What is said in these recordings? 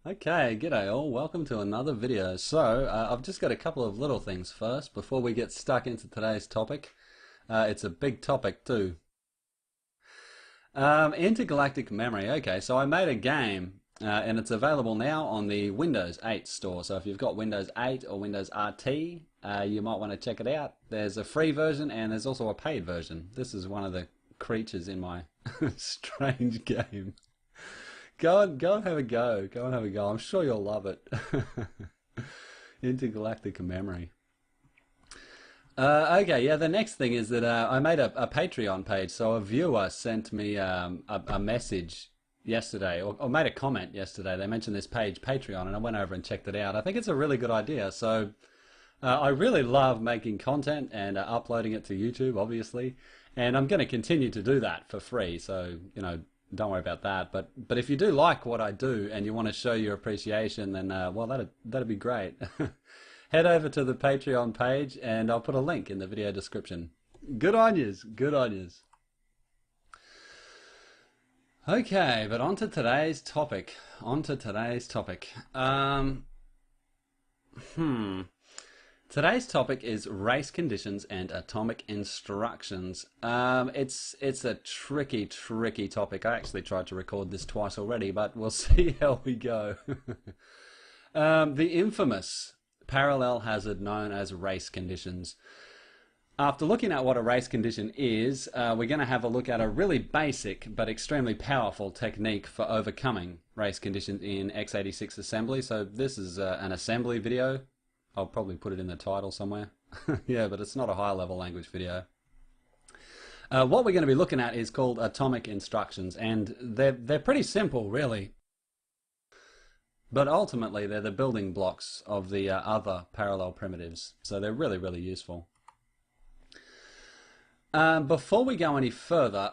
Okay, g'day all. Welcome to another video. I've just got a couple of little things first before we get stuck into today's topic. It's a big topic too. Intergalactic memory. Okay, so I made a game and it's available now on the Windows 8 store. So if you've got Windows 8 or Windows RT, you might want to check it out. There's a free version and there's also a paid version. This is one of the creatures in my strange game. Go and have a go. Go and have a go. I'm sure you'll love it. Intergalactic memory. Okay, yeah. The next thing is that I made a Patreon page. So a viewer sent me a message yesterday, or made a comment yesterday. They mentioned this page, Patreon, and I went over and checked it out. I think it's a really good idea. I really love making content and uploading it to YouTube, obviously, and I'm going to continue to do that for free. So don't worry about that. But if you do like what I do and you want to show your appreciation, then well, that'd be great. Head over to the Patreon page, and I'll put a link in the video description. Good on yous. Good on yous. Okay, but on to today's topic. On to today's topic. Today's topic is race conditions and atomic instructions. It's a tricky topic. I actually tried to record this twice already, but we'll see how we go. The infamous parallel hazard known as race conditions. After looking at what a race condition is, we're going to have a look at a really basic but extremely powerful technique for overcoming race conditions in x86 assembly. So this is an assembly video. I'll probably put it in the title somewhere. Yeah, but it's not a high-level language video. What we're going to be looking at is called atomic instructions, and they're pretty simple, really. But ultimately, they're the building blocks of the other parallel primitives, so they're really useful. Before we go any further,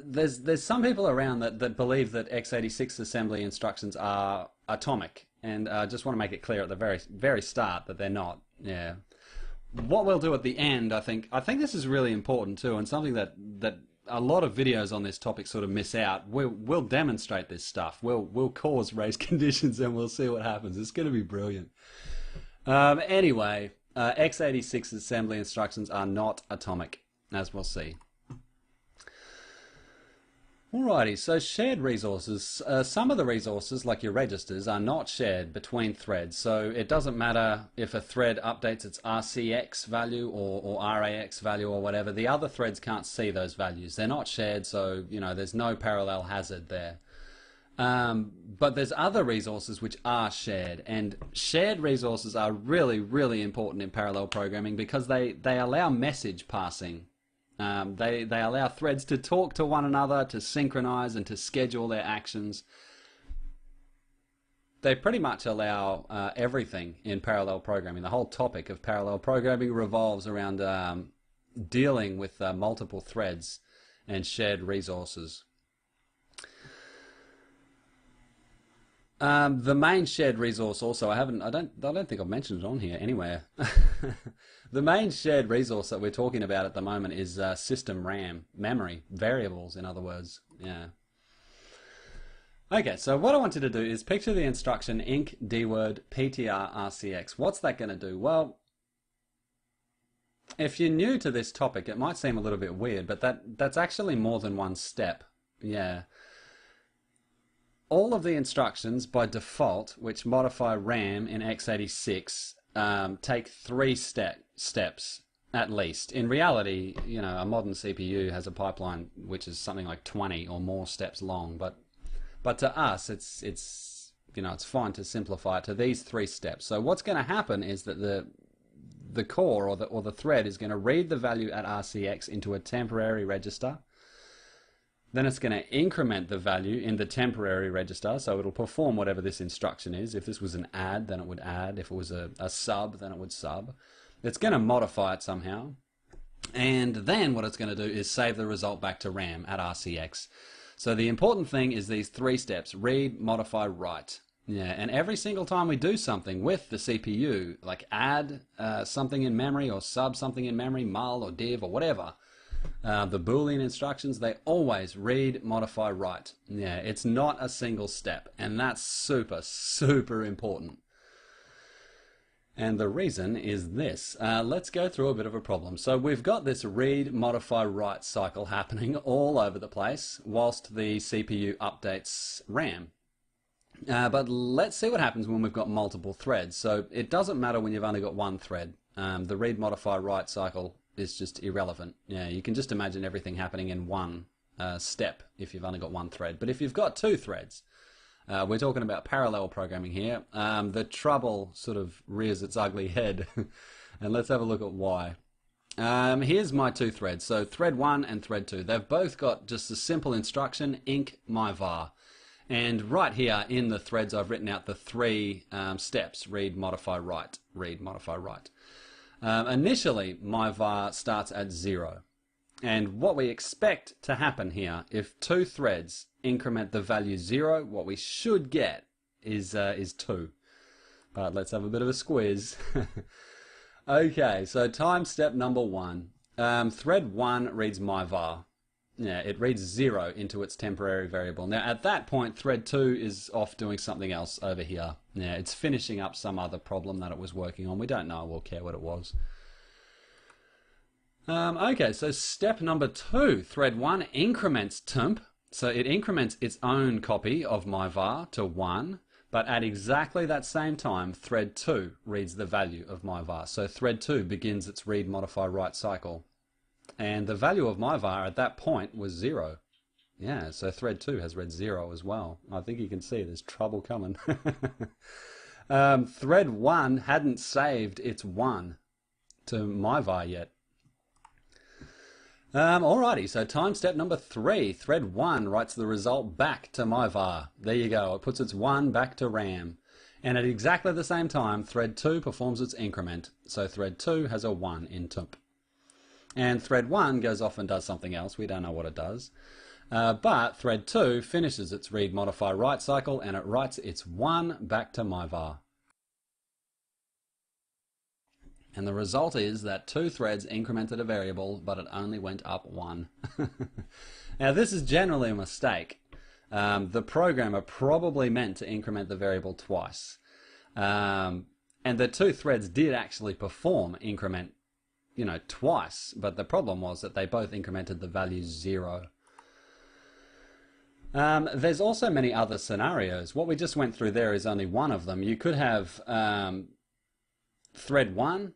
there's some people around that believe that x86 assembly instructions are atomic. And I just want to make it clear at the very start that they're not. Yeah. What we'll do at the end, I think this is really important too, and something that a lot of videos on this topic sort of miss out. We'll demonstrate this stuff. We'll cause race conditions, and we'll see what happens. It's going to be brilliant. Anyway, x86 assembly instructions are not atomic, as we'll see. Alrighty, so shared resources. Some of the resources, like your registers, are not shared between threads. So it doesn't matter if a thread updates its RCX value or RAX value or whatever. The other threads can't see those values. They're not shared, so there's no parallel hazard there. But there's other resources which are shared, and shared resources are really important in parallel programming because they allow message passing. They allow threads to talk to one another, to synchronize and to schedule their actions. They pretty much allow everything in parallel programming. The whole topic of parallel programming revolves around dealing with multiple threads and shared resources. The main shared resource also, I don't think I've mentioned it on here anywhere. The main shared resource that we're talking about at the moment is system RAM, memory, variables in other words. Yeah. Okay, so what I want you to do is picture the instruction inc dword ptr rcx. What's that going to do? Well, if you're new to this topic, it might seem a little bit weird, but that's actually more than one step. Yeah. All of the instructions by default which modify RAM in x86 take three steps at least. In reality, a modern CPU has a pipeline which is something like 20 or more steps long, but to us it's fine to simplify it to these three steps. So what's going to happen is that the core or the thread is going to read the value at RCX into a temporary register. Then it's going to increment the value in the temporary register, so it'll perform whatever this instruction is. If this was an add, then it would add. If it was a sub, then it would sub. It's going to modify it somehow. And then what it's going to do is save the result back to RAM at RCX. So the important thing is these three steps: read, modify, write. Yeah, and every single time we do something with the CPU, like add something in memory or sub something in memory, mul or div or whatever, The Boolean instructions, they always read, modify, write. Yeah, it's not a single step, and that's super, super important. And the reason is this. Let's go through a bit of a problem. So we've got this read, modify, write cycle happening all over the place whilst the CPU updates RAM. But let's see what happens when we've got multiple threads. So it doesn't matter when you've only got one thread. The read, modify, write cycle is just irrelevant. Yeah, you can just imagine everything happening in one step if you've only got one thread. But if you've got two threads, we're talking about parallel programming here, the trouble sort of rears its ugly head. And let's have a look at why. Here's my two threads. So thread 1 and thread 2. They've both got just a simple instruction, inc my var. And right here in the threads, I've written out the three steps: read, modify, write, read, modify, write. Initially, my var starts at 0. And what we expect to happen here, if two threads increment the value 0, what we should get is 2. But let's have a bit of a squeeze. Okay, so time step number 1. Thread 1 reads my var. Yeah, it reads 0 into its temporary variable. Now, at that point, thread 2 is off doing something else over here. Yeah, it's finishing up some other problem that it was working on. We don't know or care what it was. Okay, so step number 2, thread 1 increments temp. So it increments its own copy of my var to 1, but at exactly that same time, thread 2 reads the value of my var. So thread 2 begins its read, modify, write cycle. And the value of my var at that point was 0. Yeah, so thread 2 has read 0 as well. I think you can see there's trouble coming. Thread 1 hadn't saved its 1 to my var yet. Alrighty, so time step number 3. Thread 1 writes the result back to my var. There you go, it puts its 1 back to RAM. And at exactly the same time, thread 2 performs its increment. So thread 2 has a 1 in temp. And thread 1 goes off and does something else. We don't know what it does. But thread 2 finishes its read, modify, write cycle, and it writes its 1 back to my var. And the result is that two threads incremented a variable, but it only went up 1. Now this is generally a mistake. The programmer probably meant to increment the variable twice. And the two threads did actually perform increment, twice, but the problem was that they both incremented the value 0. There's also many other scenarios. What we just went through there is only one of them. You could have thread 1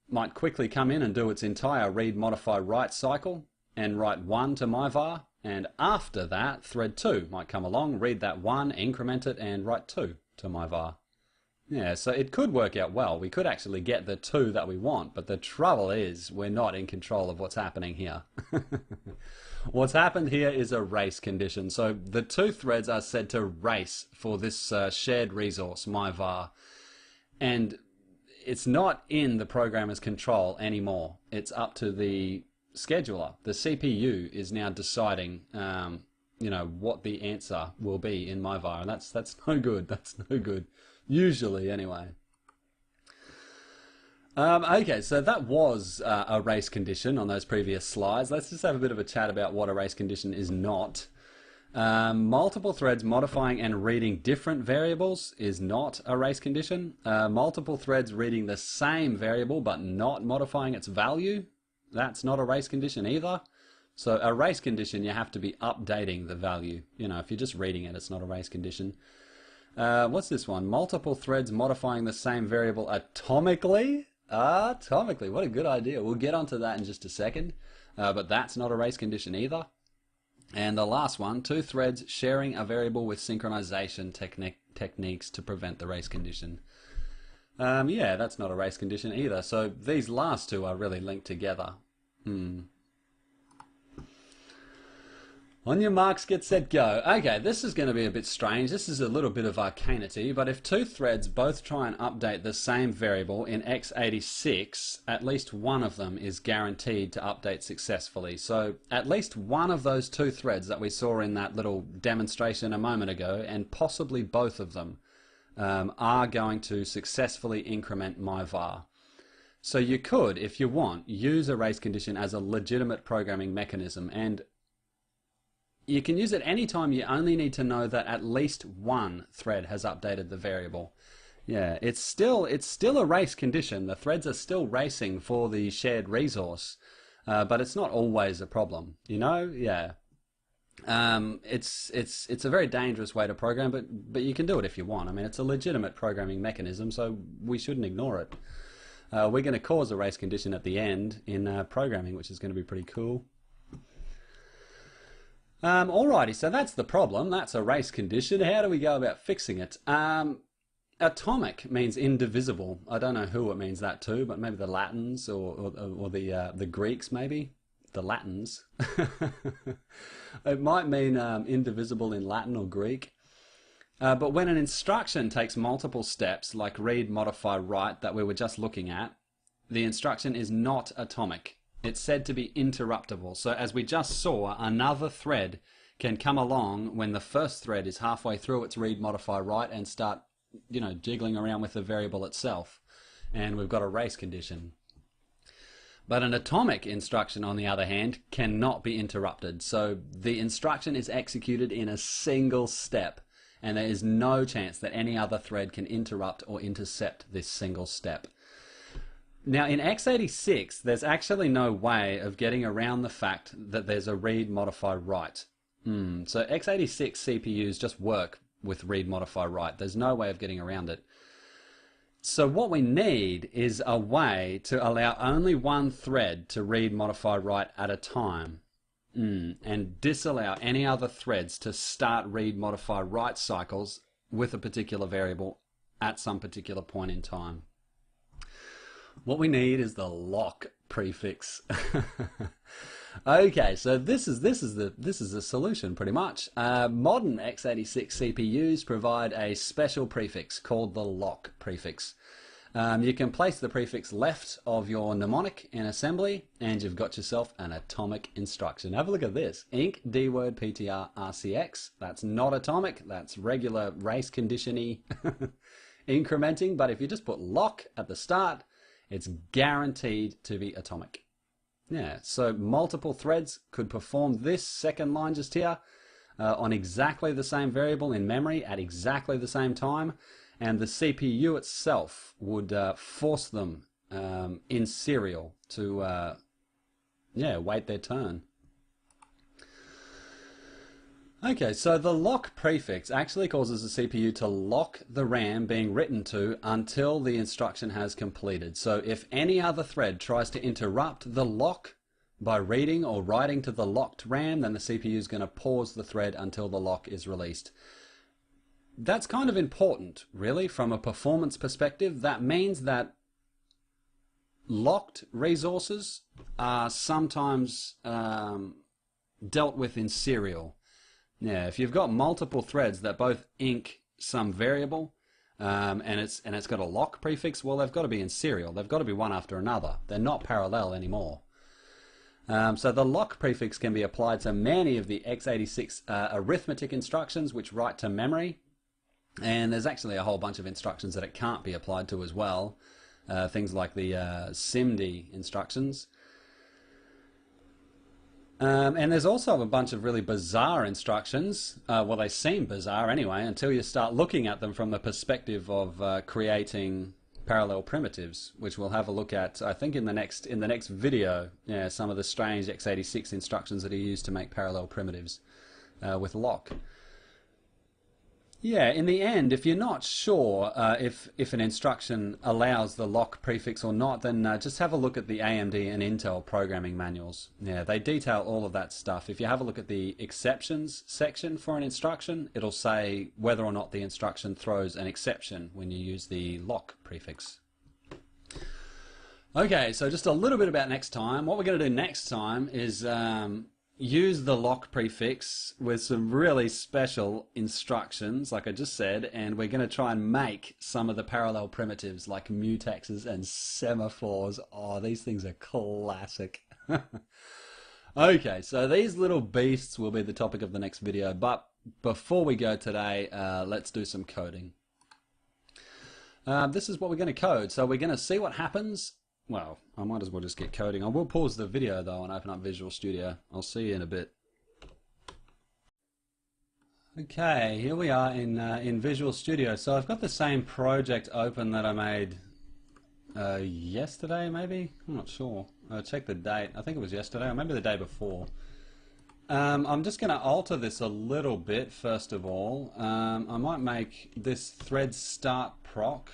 might quickly come in and do its entire read, modify, write cycle and write 1 to my var, and after that thread 2 might come along, read that 1, increment it, and write 2 to my var. Yeah, so it could work out well. We could actually get the 2 that we want, but the trouble is we're not in control of what's happening here. What's happened here is a race condition. So the two threads are said to race for this shared resource, my var. And it's not in the programmer's control anymore. It's up to the scheduler. The CPU is now deciding what the answer will be in my var. And that's no good. That's no good. Usually, anyway. Okay, so that was a race condition on those previous slides. Let's just have a bit of a chat about what a race condition is not. Multiple threads modifying and reading different variables is not a race condition. Multiple threads reading the same variable but not modifying its value, that's not a race condition either. So a race condition, you have to be updating the value. If you're just reading it, it's not a race condition. What's this one? Multiple threads modifying the same variable atomically? Atomically, what a good idea. We'll get onto that in just a second. But that's not a race condition either. And the last one, two threads sharing a variable with synchronization techniques to prevent the race condition. Yeah, that's not a race condition either. So these last two are really linked together. On your marks, get set, go. Okay, this is going to be a bit strange. This is a little bit of arcanity, but if two threads both try and update the same variable in x86, at least one of them is guaranteed to update successfully. So at least one of those two threads that we saw in that little demonstration a moment ago, and possibly both of them, are going to successfully increment my var. So you could, if you want, use a race condition as a legitimate programming mechanism, and you can use it anytime you only need to know that at least one thread has updated the variable. Yeah, it's still a race condition. The threads are still racing for the shared resource, but it's not always a problem, you know? Yeah. It's a very dangerous way to program, but you can do it if you want. I mean, it's a legitimate programming mechanism, so we shouldn't ignore it. We're going to cause a race condition at the end in programming, which is going to be pretty cool. Alrighty, so that's the problem. That's a race condition. How do we go about fixing it? Atomic means indivisible. I don't know who it means that to, but maybe the Latins or the Greeks, maybe. The Latins. It might mean indivisible in Latin or Greek. But when an instruction takes multiple steps, like read, modify, write, that we were just looking at, the instruction is not atomic. It's said to be interruptible. So as we just saw, another thread can come along when the first thread is halfway through its read, modify, write and start, you know, jiggling around with the variable itself. And we've got a race condition. But an atomic instruction, on the other hand, cannot be interrupted. So the instruction is executed in a single step, and there is no chance that any other thread can interrupt or intercept this single step. Now in x86, there's actually no way of getting around the fact that there's a read, modify, write. So x86 CPUs just work with read, modify, write. There's no way of getting around it. So what we need is a way to allow only one thread to read, modify, write at a time, and disallow any other threads to start read, modify, write cycles with a particular variable at some particular point in time. What we need is the lock prefix. Okay, so this is the solution pretty much. Modern x86 CPUs provide a special prefix called the lock prefix. You can place the prefix left of your mnemonic in assembly, and you've got yourself an atomic instruction. Have a look at this: inc dword ptr rcx. That's not atomic. That's regular race condition-y incrementing. But if you just put lock at the start, it's guaranteed to be atomic. Yeah, so multiple threads could perform this second line just here on exactly the same variable in memory at exactly the same time, and the CPU itself would force them in serial to wait their turn. Okay, so the lock prefix actually causes the CPU to lock the RAM being written to until the instruction has completed. So if any other thread tries to interrupt the lock by reading or writing to the locked RAM, then the CPU is going to pause the thread until the lock is released. That's kind of important, really, from a performance perspective. That means that locked resources are sometimes dealt with in serial. Yeah, if you've got multiple threads that both inc some variable and it's got a lock prefix, well, they've got to be in serial. They've got to be one after another. They're not parallel anymore. So the lock prefix can be applied to many of the x86 arithmetic instructions which write to memory, and there's actually a whole bunch of instructions that it can't be applied to as well. Things like the SIMD instructions. And there's also a bunch of really bizarre instructions. Well, they seem bizarre anyway, until you start looking at them from the perspective of creating parallel primitives, which we'll have a look at, I think, in the next video. Yeah, some of the strange x86 instructions that are used to make parallel primitives with lock. Yeah, in the end, if you're not sure if an instruction allows the lock prefix or not, then just have a look at the AMD and Intel programming manuals. Yeah, they detail all of that stuff. If you have a look at the exceptions section for an instruction, it'll say whether or not the instruction throws an exception when you use the lock prefix. Okay, so just a little bit about next time. What we're going to do next time is use the lock prefix with some really special instructions, like I just said, and we're going to try and make some of the parallel primitives like mutexes and semaphores. Oh, these things are classic. Okay, so these little beasts will be the topic of the next video, but before we go today, let's do some coding. This is what we're going to code. So we're going to see what happens well, I might as well just get coding. I will pause the video though and open up Visual Studio. I'll see you in a bit. Okay, here we are in Visual Studio. So I've got the same project open that I made yesterday, maybe? I'm not sure. Check the date. I think it was yesterday, or maybe the day before. I'm just going to alter this a little bit, first of all. I might make this thread start proc.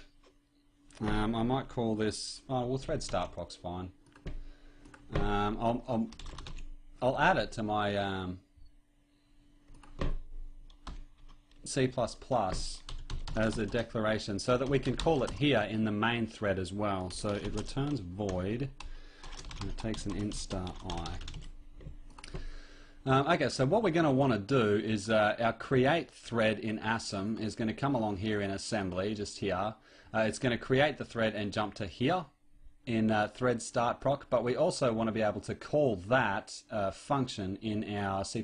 I might call this, oh, well, thread start proc's fine. I'll add it to my C++ as a declaration so that we can call it here in the main thread as well. So it returns void and it takes an int star I. Okay, so what we're going to want to do is our create thread in ASM is going to come along here in assembly, just here. It's going to create the thread and jump to here in thread start proc, but we also want to be able to call that function in our C++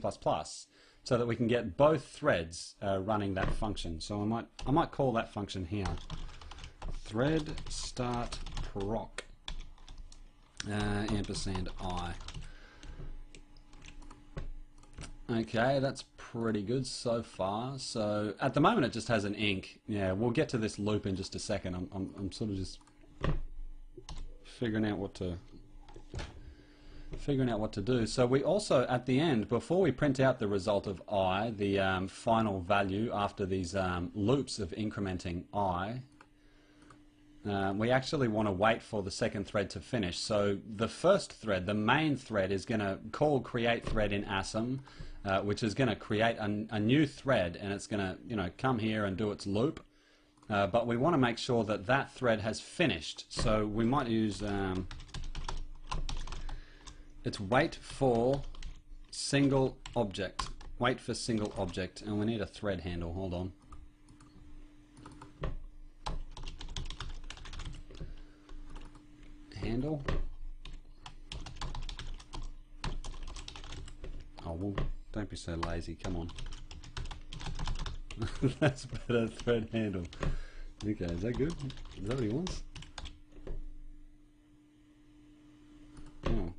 so that we can get both threads running that function. So I might call that function here thread start proc ampersand I. Okay, that's pretty good so far. So at the moment it just has an inc. Yeah, we'll get to this loop in just a second. I'm sort of just figuring out what to do. So we also, at the end, before we print out the result of I, the final value after these loops of incrementing I, we actually want to wait for the second thread to finish. So the first thread, the main thread, is going to call create thread in ASM, which is going to create a new thread, and it's going to come here and do its loop. But we want to make sure that that thread has finished. So we might use it's wait for single object. Wait for single object, and we need a thread handle. Hold on. Handle. Oh well, don't be so lazy. Come on. That's better. Thread handle. Okay, is that good? Is that what he wants? Oh.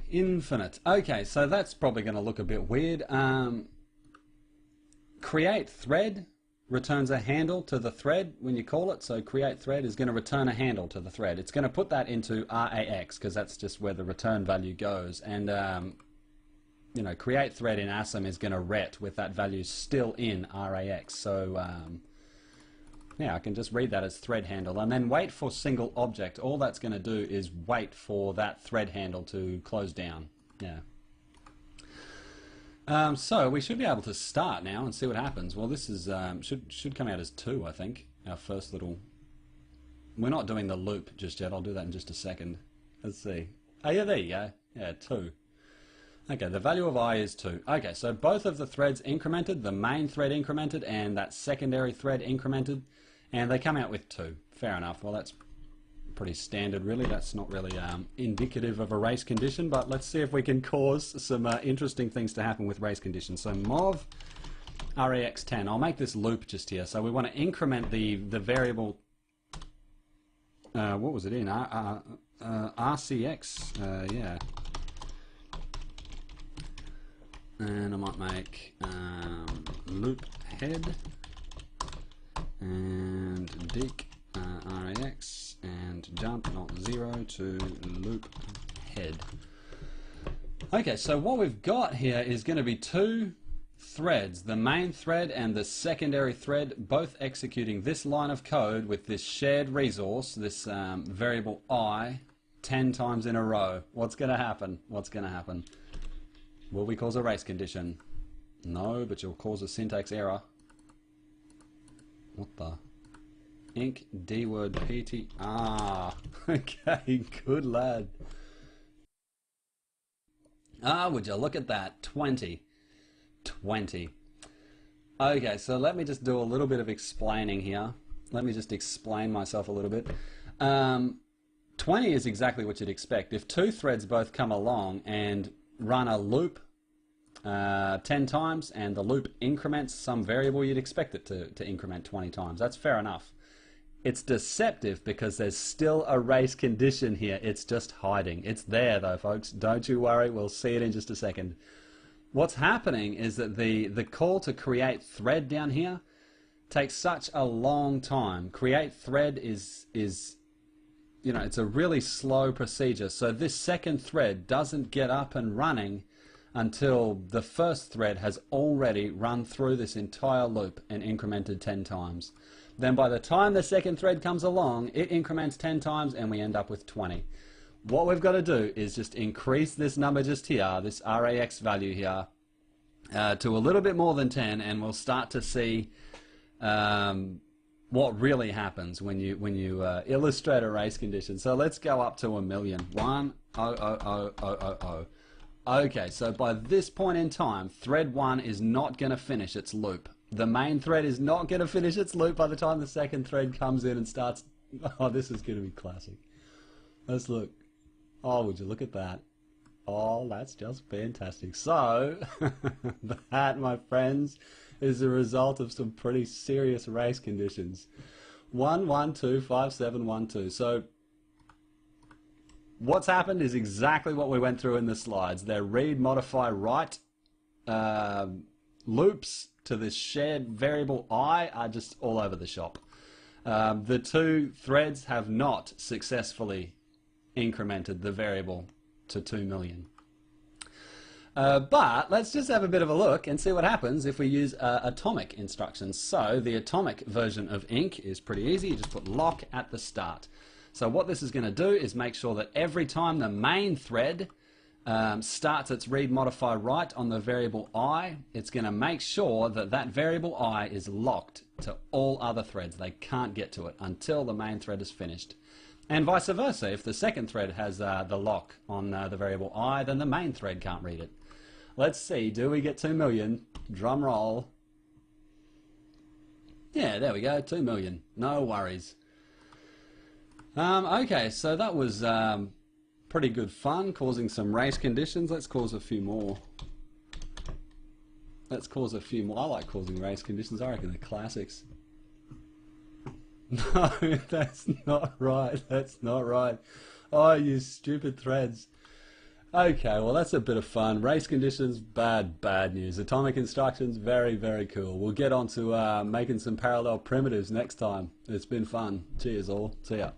Infinite. Okay, so that's probably going to look a bit weird. Create thread returns a handle to the thread when you call it. So create thread is going to return a handle to the thread. It's going to put that into RAX because that's just where the return value goes. And create thread in ASM is going to ret with that value still in RAX. So yeah, I can just read that as thread handle, and then wait for single object. All that's going to do is wait for that thread handle to close down. Yeah. So we should be able to start now and see what happens. Well, this is should come out as 2, I think. Our first little. We're not doing the loop just yet. I'll do that in just a second. Let's see. Oh yeah, there you go. Yeah, 2. Okay, the value of I is 2. Okay, so both of the threads incremented, the main thread incremented, and that secondary thread incremented, and they come out with 2. Fair enough. Well, that's pretty standard, really. That's not really indicative of a race condition, but let's see if we can cause some interesting things to happen with race conditions. So mov RAX10. I'll make this loop just here. So we want to increment the variable. What was it in? RCX. Yeah. And I might make loop head and dec RAX and jump not 0 to loop head. Okay, so what we've got here is going to be 2 threads, the main thread and the secondary thread, both executing this line of code with this shared resource, this variable I, 10 times in a row. What's going to happen? What's going to happen? Will we cause a race condition? No, but you'll cause a syntax error. What the? Inc dword pt. Ah, okay, good lad. Ah, would you look at that? 20. 20. Okay, so let me just do a little bit of explaining here. Let me just explain myself a little bit. 20 is exactly what you'd expect. If 2 threads both come along and run a loop 10 times, and the loop increments some variable, you'd expect it to increment 20 times. That's fair enough. It's deceptive because there's still a race condition here. It's just hiding. It's there though, folks. Don't you worry. We'll see it in just a second. What's happening is that the call to create thread down here takes such a long time. Create thread is you know, it's a really slow procedure. So this second thread doesn't get up and running until the first thread has already run through this entire loop and incremented 10 times. Then by the time the second thread comes along, it increments 10 times and we end up with 20. What we've got to do is just increase this number just here, this RAX value here, to a little bit more than 10, and we'll start to see what really happens when you illustrate a race condition. So let's go up to 1,000,000. 1,000,000. Okay, so by this point in time, thread 1 is not going to finish its loop. The main thread is not going to finish its loop by the time the second thread comes in and starts. Oh, this is going to be classic. Let's look. Oh, would you look at that? Oh, that's just fantastic. So, that, my friends, is the result of some pretty serious race conditions. 1, 1, 2, 5, 7, 1, 2. So, what's happened is exactly what we went through in the slides. Their read, modify, write loops to this shared variable I are just all over the shop. The two threads have not successfully incremented the variable to 2,000,000. But let's just have a bit of a look and see what happens if we use atomic instructions. So the atomic version of inc is pretty easy. You just put lock at the start. So what this is going to do is make sure that every time the main thread starts its read, modify, write on the variable I, it's going to make sure that that variable I is locked to all other threads. They can't get to it until the main thread is finished. And vice versa, if the second thread has the lock on the variable I, then the main thread can't read it. Let's see, do we get 2,000,000? Drum roll. Yeah, there we go, 2,000,000. No worries. Okay, so that was pretty good fun, causing some race conditions. Let's cause a few more. I like causing race conditions. I reckon they're classics. No, that's not right. That's not right. Oh, you stupid threads. Okay, well that's a bit of fun. Race conditions, bad news. Atomic instructions, very, very cool. We'll get on to making some parallel primitives next time. It's been fun. Cheers all. See ya.